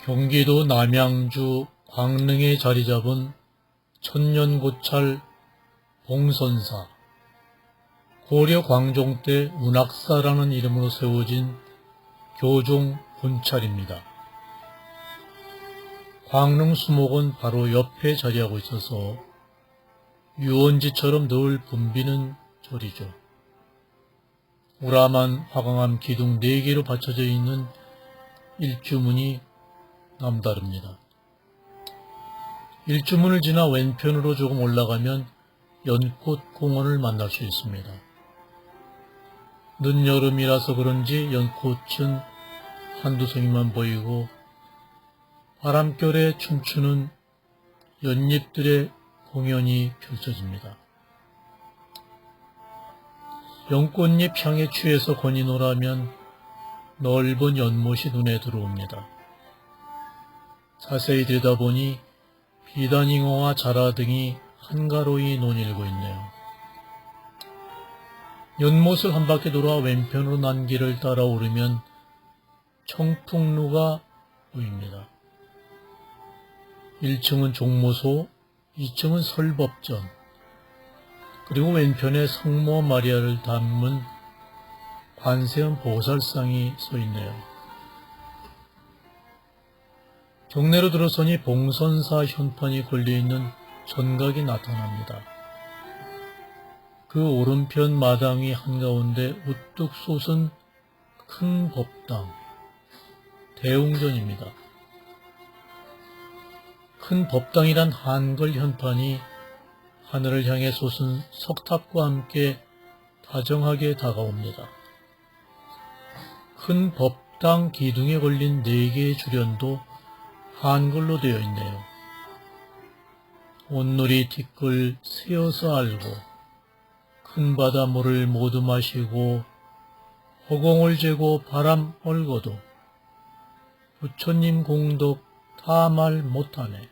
경기도 남양주 광릉에 자리잡은 천년고찰 봉선사, 고려 광종 때 운악사라는 이름으로 세워진 교종 본찰입니다. 광릉 수목은 바로 옆에 자리하고 있어서 유원지처럼 늘 붐비는 절이죠. 우람한 화강암 기둥 4개로 받쳐져 있는 일주문이 남다릅니다. 일주문을 지나 왼편으로 조금 올라가면 연꽃공원을 만날 수 있습니다. 늦여름이라서 그런지 연꽃은 한두 송이만 보이고 바람결에 춤추는 연잎들의 공연이 펼쳐집니다. 연꽃잎 향에 취해서 거니노라면 넓은 연못이 눈에 들어옵니다. 자세히 들여다보니 비단잉어와 자라 등이 한가로이 논일고 있네요. 연못을 한 바퀴 돌아 왼편으로 난 길을 따라 오르면 청풍루가 보입니다. 1층은 종모소, 2층은 설법전, 그리고 왼편에 성모 마리아를 담은 관세음 보살상이 서 있네요. 경내로 들어서니 봉선사 현판이 걸려있는 전각이 나타납니다. 그 오른편 마당이 한가운데 우뚝 솟은 큰 법당, 대웅전입니다. 큰 법당이란 한글 현판이 하늘을 향해 솟은 석탑과 함께 다정하게 다가옵니다. 큰 법당 기둥에 걸린 4개의 주련도 한글로 되어 있네요. 온누리 티끌 새어서 알고 큰 바다 물을 모두 마시고 허공을 재고 바람 얼거도 부처님 공덕 다 말 못하네.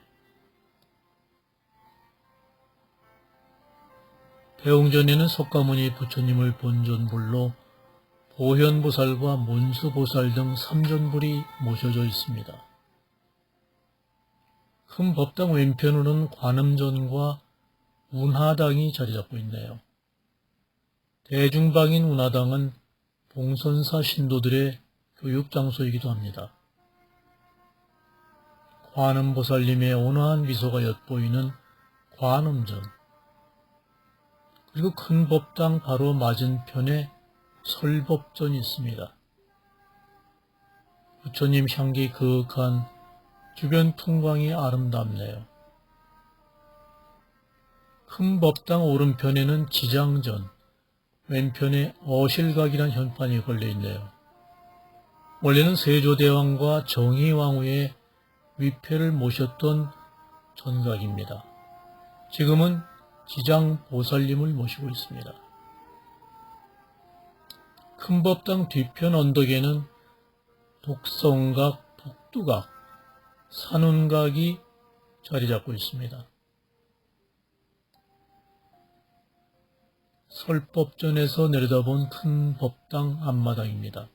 대웅전에는 석가모니 부처님을 본전불로 보현보살과 문수보살 등 3전불이 모셔져 있습니다. 큰 법당 왼편으로는 관음전과 운하당이 자리잡고 있네요. 대중방인 운하당은 봉선사 신도들의 교육장소이기도 합니다. 관음보살님의 온화한 미소가 엿보이는 관음전, 그리고 큰 법당 바로 맞은편에 설법전이 있습니다. 부처님 향기 그윽한 주변 풍광이 아름답네요. 큰 법당 오른편에는 지장전, 왼편에 어실각이란 현판이 걸려있네요. 원래는 세조대왕과 정의왕후의 위패를 모셨던 전각입니다. 지금은 지장보살님을 모시고 있습니다. 큰 법당 뒤편 언덕에는 독성각, 독두각, 산운각이 자리 잡고 있습니다. 설법전에서 내려다본 큰 법당 앞마당입니다.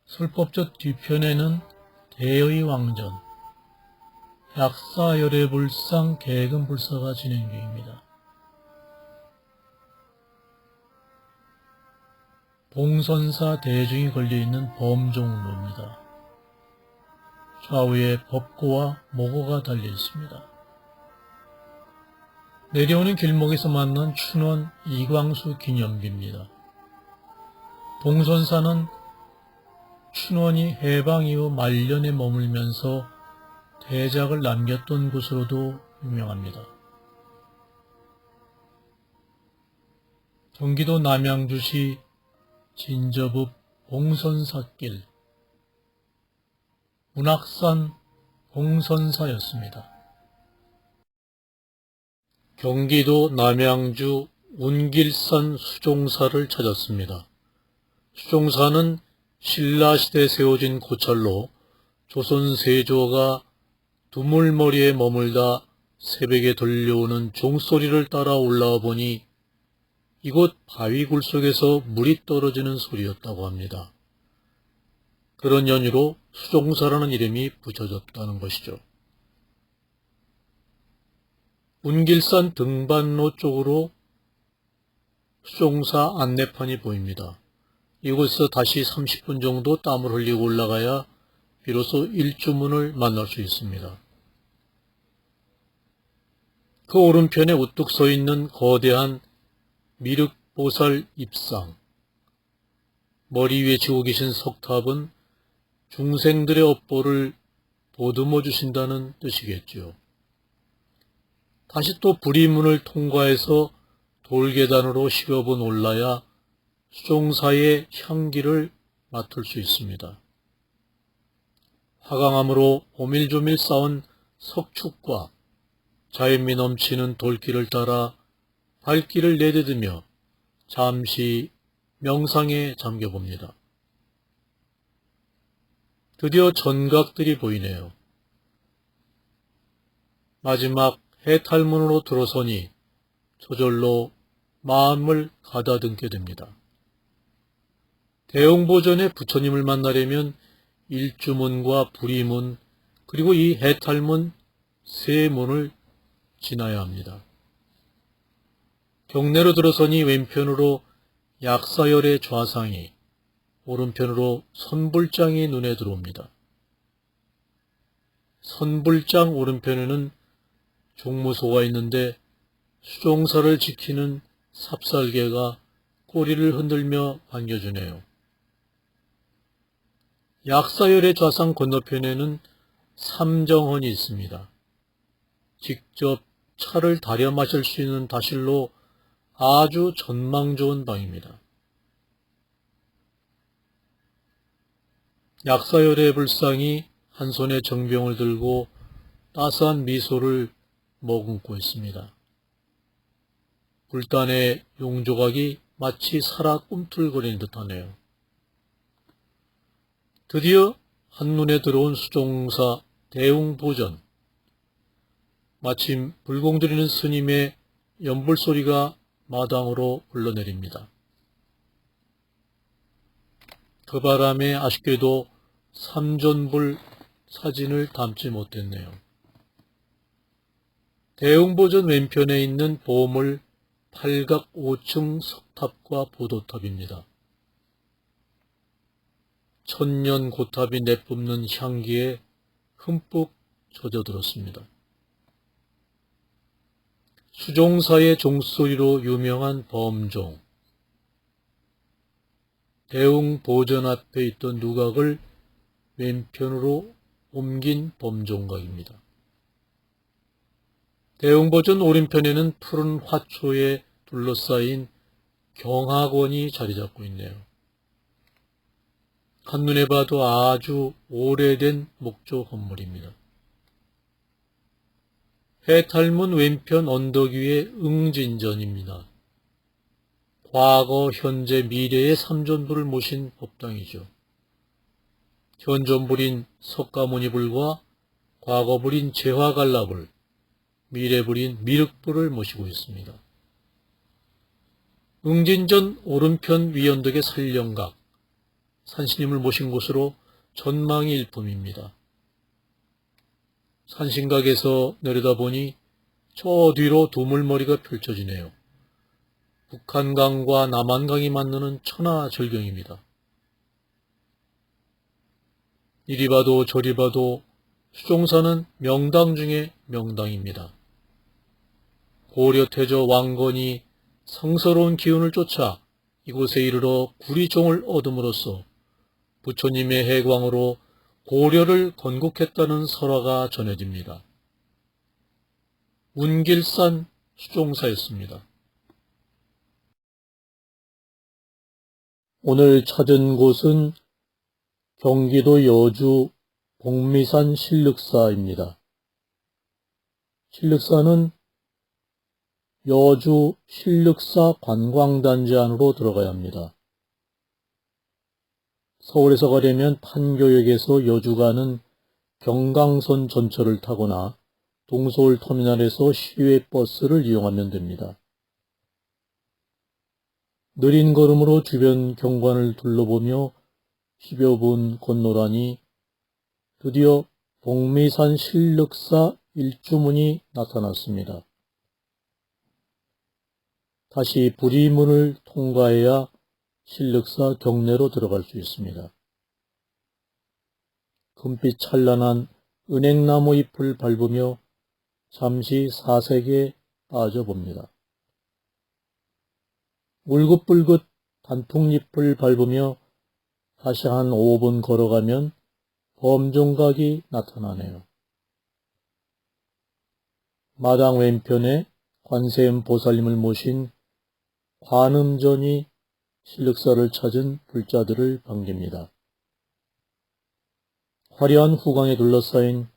설법전 뒤편에는 대의 왕전, 약사열애불상 개근불사가 진행 중입니다. 봉선사 대중이 걸려있는 범종로입니다. 좌우에 법고와 모고가 달려있습니다. 내려오는 길목에서 만난 춘원 이광수 기념비입니다. 봉선사는 춘원이 해방 이후 말년에 머물면서 대작을 남겼던 곳으로도 유명합니다. 경기도 남양주시 진저읍 봉선사길, 운악산 봉선사였습니다. 경기도 남양주 운길산 수종사를 찾았습니다. 수종사는 신라시대에 세워진 고찰로 조선 세조가 두물머리에 머물다 새벽에 들려오는 종소리를 따라 올라와 보니 이곳 바위굴 속에서 물이 떨어지는 소리였다고 합니다. 그런 연유로 수종사라는 이름이 붙여졌다는 것이죠. 운길산 등반로 쪽으로 수종사 안내판이 보입니다. 이곳에서 다시 30분 정도 땀을 흘리고 올라가야 비로소 일주문을 만날 수 있습니다. 그 오른편에 우뚝 서 있는 거대한 미륵보살 입상, 머리 위에 지고 계신 석탑은 중생들의 업보를 보듬어 주신다는 뜻이겠죠. 다시 또 부리문을 통과해서 돌계단으로 10여 분 올라야 수종사의 향기를 맡을 수 있습니다. 화강암으로 오밀조밀 쌓은 석축과 자연미 넘치는 돌길을 따라 발길을 내딛으며 잠시 명상에 잠겨봅니다. 드디어 전각들이 보이네요. 마지막 해탈문으로 들어서니 저절로 마음을 가다듬게 됩니다. 대웅보전의 부처님을 만나려면 일주문과 부리문 그리고 이 해탈문 세 문을 지나야 합니다. 경내로 들어서니 왼편으로 약사열의 좌상이, 오른편으로 선불장이 눈에 들어옵니다. 선불장 오른편에는 종무소가 있는데 수종사를 지키는 삽살개가 꼬리를 흔들며 반겨주네요. 약사열의 좌상 건너편에는 삼정헌이 있습니다. 직접 차를 다려 마실 수 있는 다실로 아주 전망 좋은 방입니다. 약사열의 불상이 한 손에 정병을 들고 따스한 미소를 머금고 있습니다. 불단의 용조각이 마치 살아 꿈틀거리는 듯하네요. 드디어 한눈에 들어온 수종사 대웅보전. 마침 불공드리는 스님의 연불소리가 마당으로 흘러내립니다. 그 바람에 아쉽게도 삼존불 사진을 담지 못했네요. 대웅보전 왼편에 있는 보물 팔각 5층 석탑과 보도탑입니다. 천년 고탑이 내뿜는 향기에 흠뻑 젖어들었습니다. 수종사의 종소리로 유명한 범종, 대웅보전 앞에 있던 누각을 왼편으로 옮긴 범종각입니다. 대웅보전 오른편에는 푸른 화초에 둘러싸인 경학원이 자리 잡고 있네요. 한눈에 봐도 아주 오래된 목조 건물입니다. 해탈문 왼편 언덕 위에 응진전입니다. 과거, 현재, 미래의 삼존불을 모신 법당이죠. 현존불인 석가모니불과 과거불인 제화갈라불, 미래불인 미륵불을 모시고 있습니다. 응진전 오른편 위언덕의 산령각, 산신님을 모신 곳으로 전망이 일품입니다. 산신각에서 내려다보니 저 뒤로 두물머리가 펼쳐지네요. 북한강과 남한강이 만나는 천하절경입니다. 이리 봐도 저리 봐도 수종사는 명당 중에 명당입니다. 고려 태조 왕건이 성스러운 기운을 쫓아 이곳에 이르러 구리종을 얻음으로써 부처님의 해광으로 고려를 건국했다는 설화가 전해집니다. 운길산 수종사였습니다. 오늘 찾은 곳은 경기도 여주 복미산 신륵사입니다. 신륵사는 여주 신륵사 관광단지 안으로 들어가야 합니다. 서울에서 가려면 판교역에서 여주 가는 경강선 전철을 타거나 동서울터미널에서 시외버스를 이용하면 됩니다. 느린 걸음으로 주변 경관을 둘러보며 10여 분 건너라니 드디어 복미산 신륵사 일주문이 나타났습니다. 다시 불의문을 통과해야 신륵사 경내로 들어갈 수 있습니다. 금빛 찬란한 은행나무 잎을 밟으며 잠시 사색에 빠져봅니다. 울긋불긋 단풍잎을 밟으며 다시 한 5분 걸어가면 범종각이 나타나네요. 마당 왼편에 관세음 보살님을 모신 관음전이 신륵사를 찾은 불자들을 반깁니다. 화려한 후광에 둘러싸인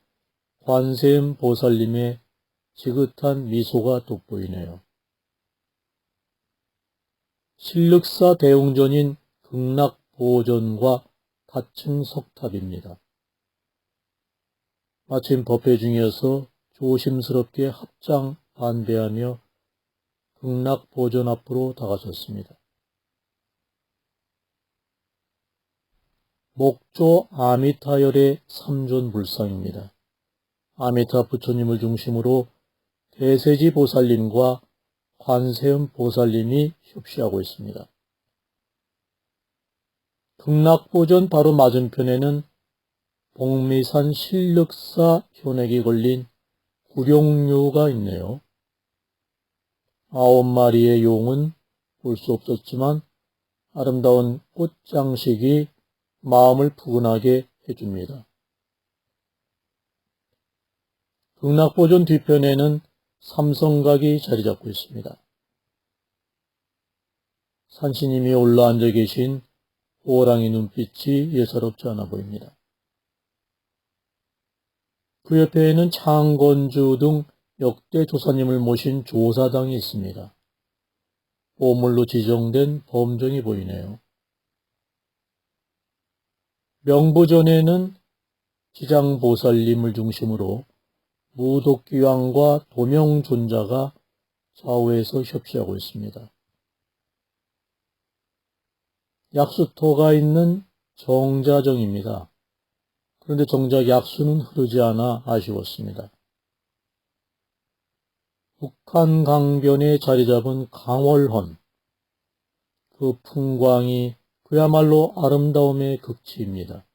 관세음 보살님의 지긋한 미소가 돋보이네요. 신륵사 대웅전인 극락보전과 다층 석탑입니다. 마침 법회 중이어서 조심스럽게 합장 반배하며 극락보전 앞으로 다가섰습니다. 목조 아미타열의 3존 불상입니다. 아미타 부처님을 중심으로 대세지 보살님과 관세음 보살님이 협시하고 있습니다. 극락보전 바로 맞은편에는 복미산 신륵사 현액이 걸린 구룡류가 있네요. 9마리의 용은 볼 수 없었지만 아름다운 꽃장식이 마음을 푸근하게 해줍니다. 극락보전 뒤편에는 삼성각이 자리 잡고 있습니다. 산신님이 올라앉아 계신 호랑이 눈빛이 예사롭지 않아 보입니다. 그 옆에는 창건주 등 역대 조사님을 모신 조사당이 있습니다. 보물로 지정된 범종이 보이네요. 명부전에는 지장보살님을 중심으로 무독기왕과 도명존자가 좌우에서 협시하고 있습니다. 약수터가 있는 정자정입니다. 그런데 정작 약수는 흐르지 않아 아쉬웠습니다. 북한 강변에 자리 잡은 강월헌, 그 풍광이 그야말로 아름다움의 극치입니다.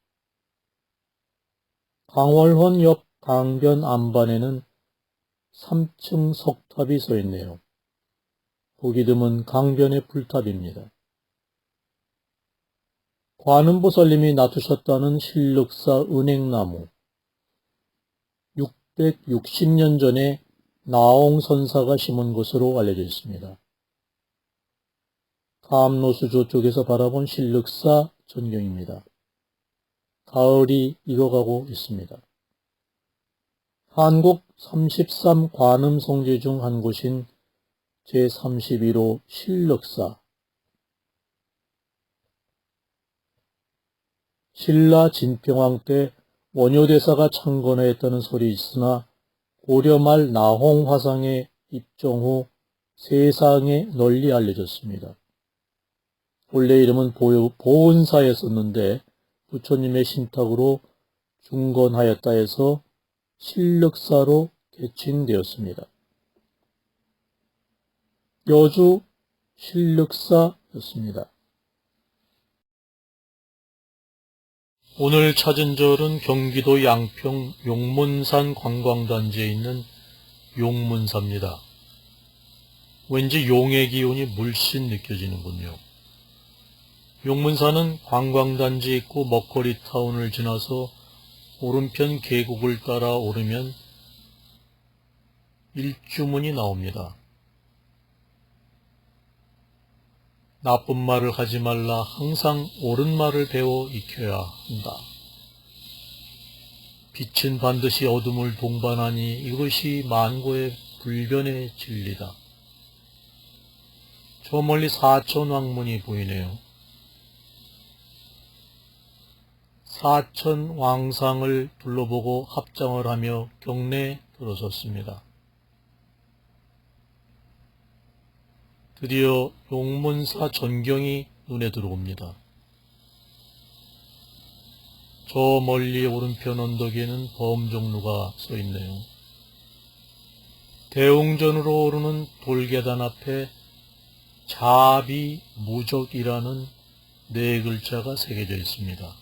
강월헌 옆 강변 안반에는 3층 석탑이 서 있네요. 보기 드문 강변의 풀탑입니다. 관음보살님이 놔두셨다는 신륵사 은행나무, 660년 전에 나홍선사가 심은 것으로 알려져 있습니다. 감로수조 쪽에서 바라본 신륵사 전경입니다. 가을이 익어가고 있습니다. 한국 33 관음성지 중 한 곳인 제31호 신륵사. 신라 진평왕 때 원효대사가 창건하였다는 설이 있으나 고려 말 나홍 화상의 입정 후 세상에 널리 알려졌습니다. 원래 이름은 보은사였었는데 부처님의 신탁으로 중건하였다 해서 신륵사로 개칭되었습니다. 여주 신륵사였습니다. 오늘 찾은 절은 경기도 양평 용문산 관광단지에 있는 용문사입니다. 왠지 용의 기운이 물씬 느껴지는군요. 용문사는 관광단지 있고 먹거리 타운을 지나서 오른편 계곡을 따라 오르면 일주문이 나옵니다. 나쁜 말을 하지 말라. 항상 옳은 말을 배워 익혀야 한다. 빛은 반드시 어둠을 동반하니 이것이 만고의 불변의 진리다. 저 멀리 사천왕문이 보이네요. 사천왕상을 둘러보고 합장을 하며 경내에 들어섰습니다. 드디어 용문사 전경이 눈에 들어옵니다. 저 멀리 오른편 언덕에는 범종로가 써 있네요. 대웅전으로 오르는 돌계단 앞에 자비무적이라는 네 글자가 새겨져 있습니다.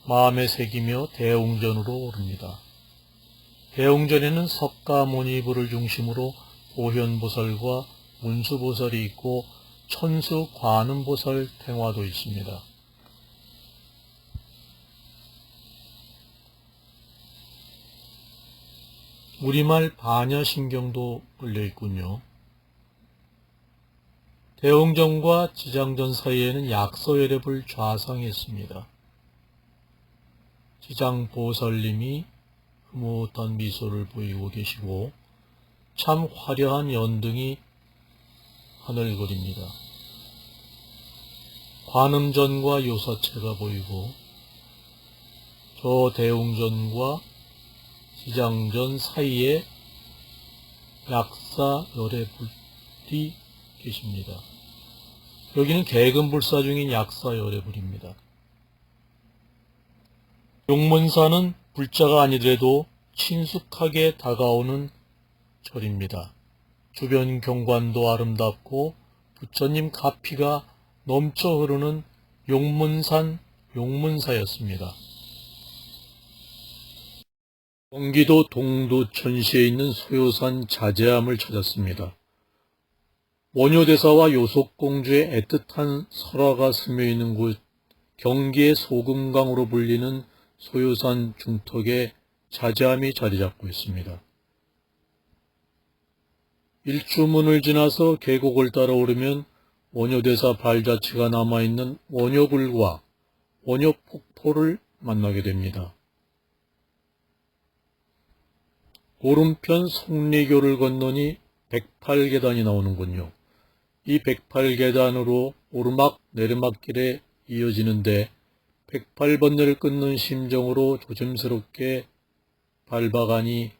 마음에 새기며 대웅전으로 오릅니다. 대웅전에는 석가모니부를 중심으로 보현보살과 문수보살이 있고 천수관음보살 탱화도 있습니다. 우리말 반야신경도 걸려 있군요. 대웅전과 지장전 사이에는 약서여렵을 좌상했습니다. 지장보살님이 흐뭇한 미소를 보이고 계시고 참 화려한 연등이 하늘거립니다. 관음전과 요사체가 보이고 저 대웅전과 지장전 사이에 약사 열애불이 계십니다. 여기는 개근불사 중인 약사 열애불입니다. 용문사는 불자가 아니더라도 친숙하게 다가오는 절입니다. 주변 경관도 아름답고 부처님 가피가 넘쳐 흐르는 용문산 용문사였습니다. 경기도 동두천시에 있는 소요산 자제암을 찾았습니다. 원효대사와 요속공주의 애틋한 설화가 스며있는 곳, 경기의 소금강으로 불리는 소요산 중턱에 자제암이 자리잡고 있습니다. 일주문을 지나서 계곡을 따라 오르면 원효대사 발자취가 남아있는 원효굴과 원효폭포를 만나게 됩니다. 오른편 속리교를 건너니 108계단이 나오는군요. 이 108계단으로 오르막 내리막길에 이어지는데 108번뇌를 끊는 심정으로 조심스럽게 밟아가니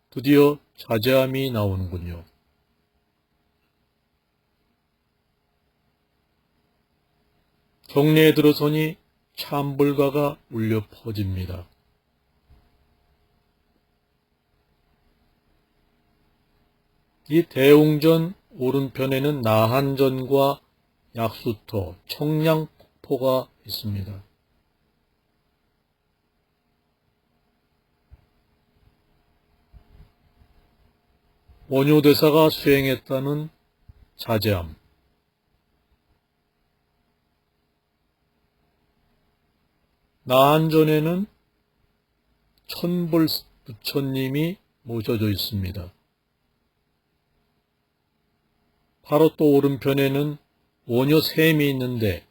드디어 자제암이 나오는군요. 경내에 들어서니 참불가가 울려 퍼집니다. 이 대웅전 오른편에는 나한전과 약수터, 청량폭포가 있습니다. 원효대사가 수행했다는 자제암. 나한전에는 천불 부처님이 모셔져 있습니다. 바로 또 오른편에는 원효샘이 있는데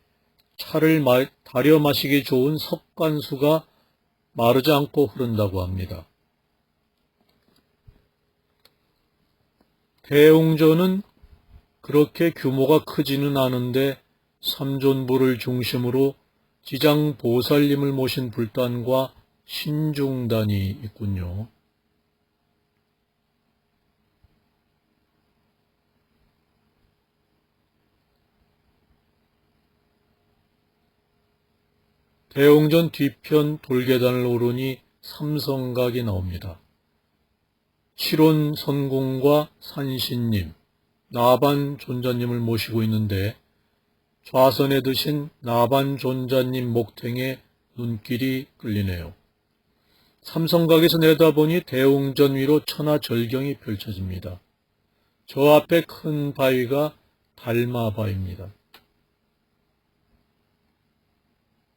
차를 달여 마시기 좋은 석관수가 마르지 않고 흐른다고 합니다. 대웅전은 그렇게 규모가 크지는 않은데 삼존부를 중심으로 지장보살님을 모신 불단과 신중단이 있군요. 대웅전 뒤편 돌계단을 오르니 삼성각이 나옵니다. 칠혼선공과 산신님, 나반존자님을 모시고 있는데 좌선에 드신 나반존자님 목탱에 눈길이 끌리네요. 삼성각에서 내다보니 대웅전 위로 천하절경이 펼쳐집니다. 저 앞에 큰 바위가 달마바입니다.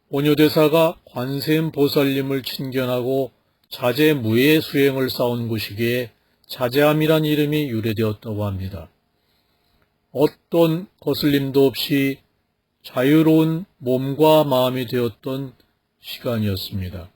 원효대사가 관세음보살님을 친견하고 자제무예 수행을 쌓은 곳이기에 자제암이란 이름이 유래되었다고 합니다. 어떤 거슬림도 없이 자유로운 몸과 마음이 되었던 시간이었습니다.